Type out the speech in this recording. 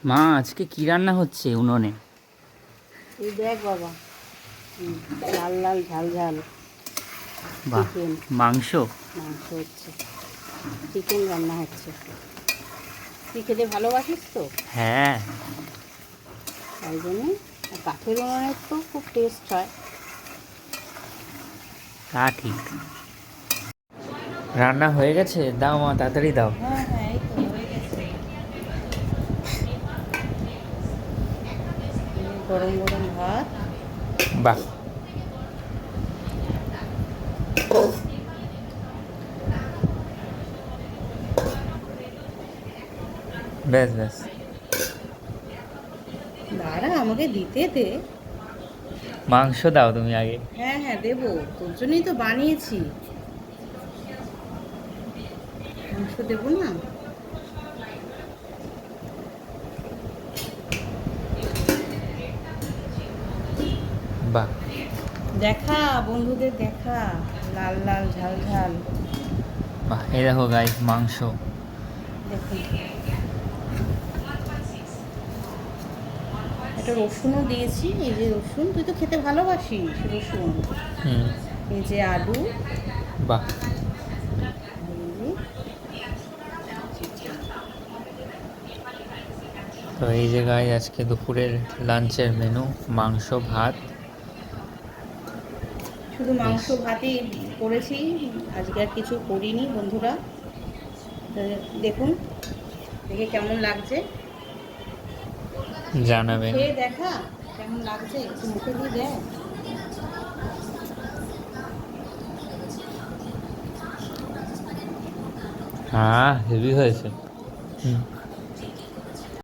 মা আজকে কি রান্না হচ্ছে উনুনে? এই দেখ বাবা, লাল লাল ঝাল ঝাল বাহ, চিকেন। মাংস। মাংস হচ্ছে, চিকেন রান্না হচ্ছে। তুই খেতে ভালোবাসিস তো, হ্যাঁ, তাই জন্যে। আর কাঠের উনুনের তো খুব টেস্ট হয়। তা ঠিক। রান্না হয়ে গেছে, দাও মা, তাড়াতাড়ি দাও। হ্যাঁ হ্যাঁ, এই তো হয়ে গেছে। এই গরম গরম ভাত। বাহ, ব্যাস ব্যাস। দাঁড়া, আমাকে দিতে দে। মাংস দাও তুমি আগে। হ্যাঁ হ্যাঁ, দেবো, তোর জন্যই তো বানিয়েছি। মাংস দেবো না? বাহ, দেখা, বন্ধুদের দেখা, লাল লাল ঝাল ঝাল। বাহ, এই দেখো গাইস, মাংস। দেখুন, একটা রসুনও দিয়েছি। এই যে রসুন, তুই তো খেতে ভালোবাসিস রসুন। হুম, এই যে আলু। বাহ। এই যে তো এই যে গাইস, আজকে দুপুরের লাঞ্চের মেনু মাংস ভাত। শুধু বেশ, মাংস ভাতই করেছি, আজকে আর কিছু করিনি বন্ধুরা। দেখুন, দেখে কেমন লাগছে, জানাবেন। খেয়ে দেখা কেমন লাগছে, একটু মুখে দিয়ে দেখ। হ্যাঁ, হেভি হয়েছে। হুম।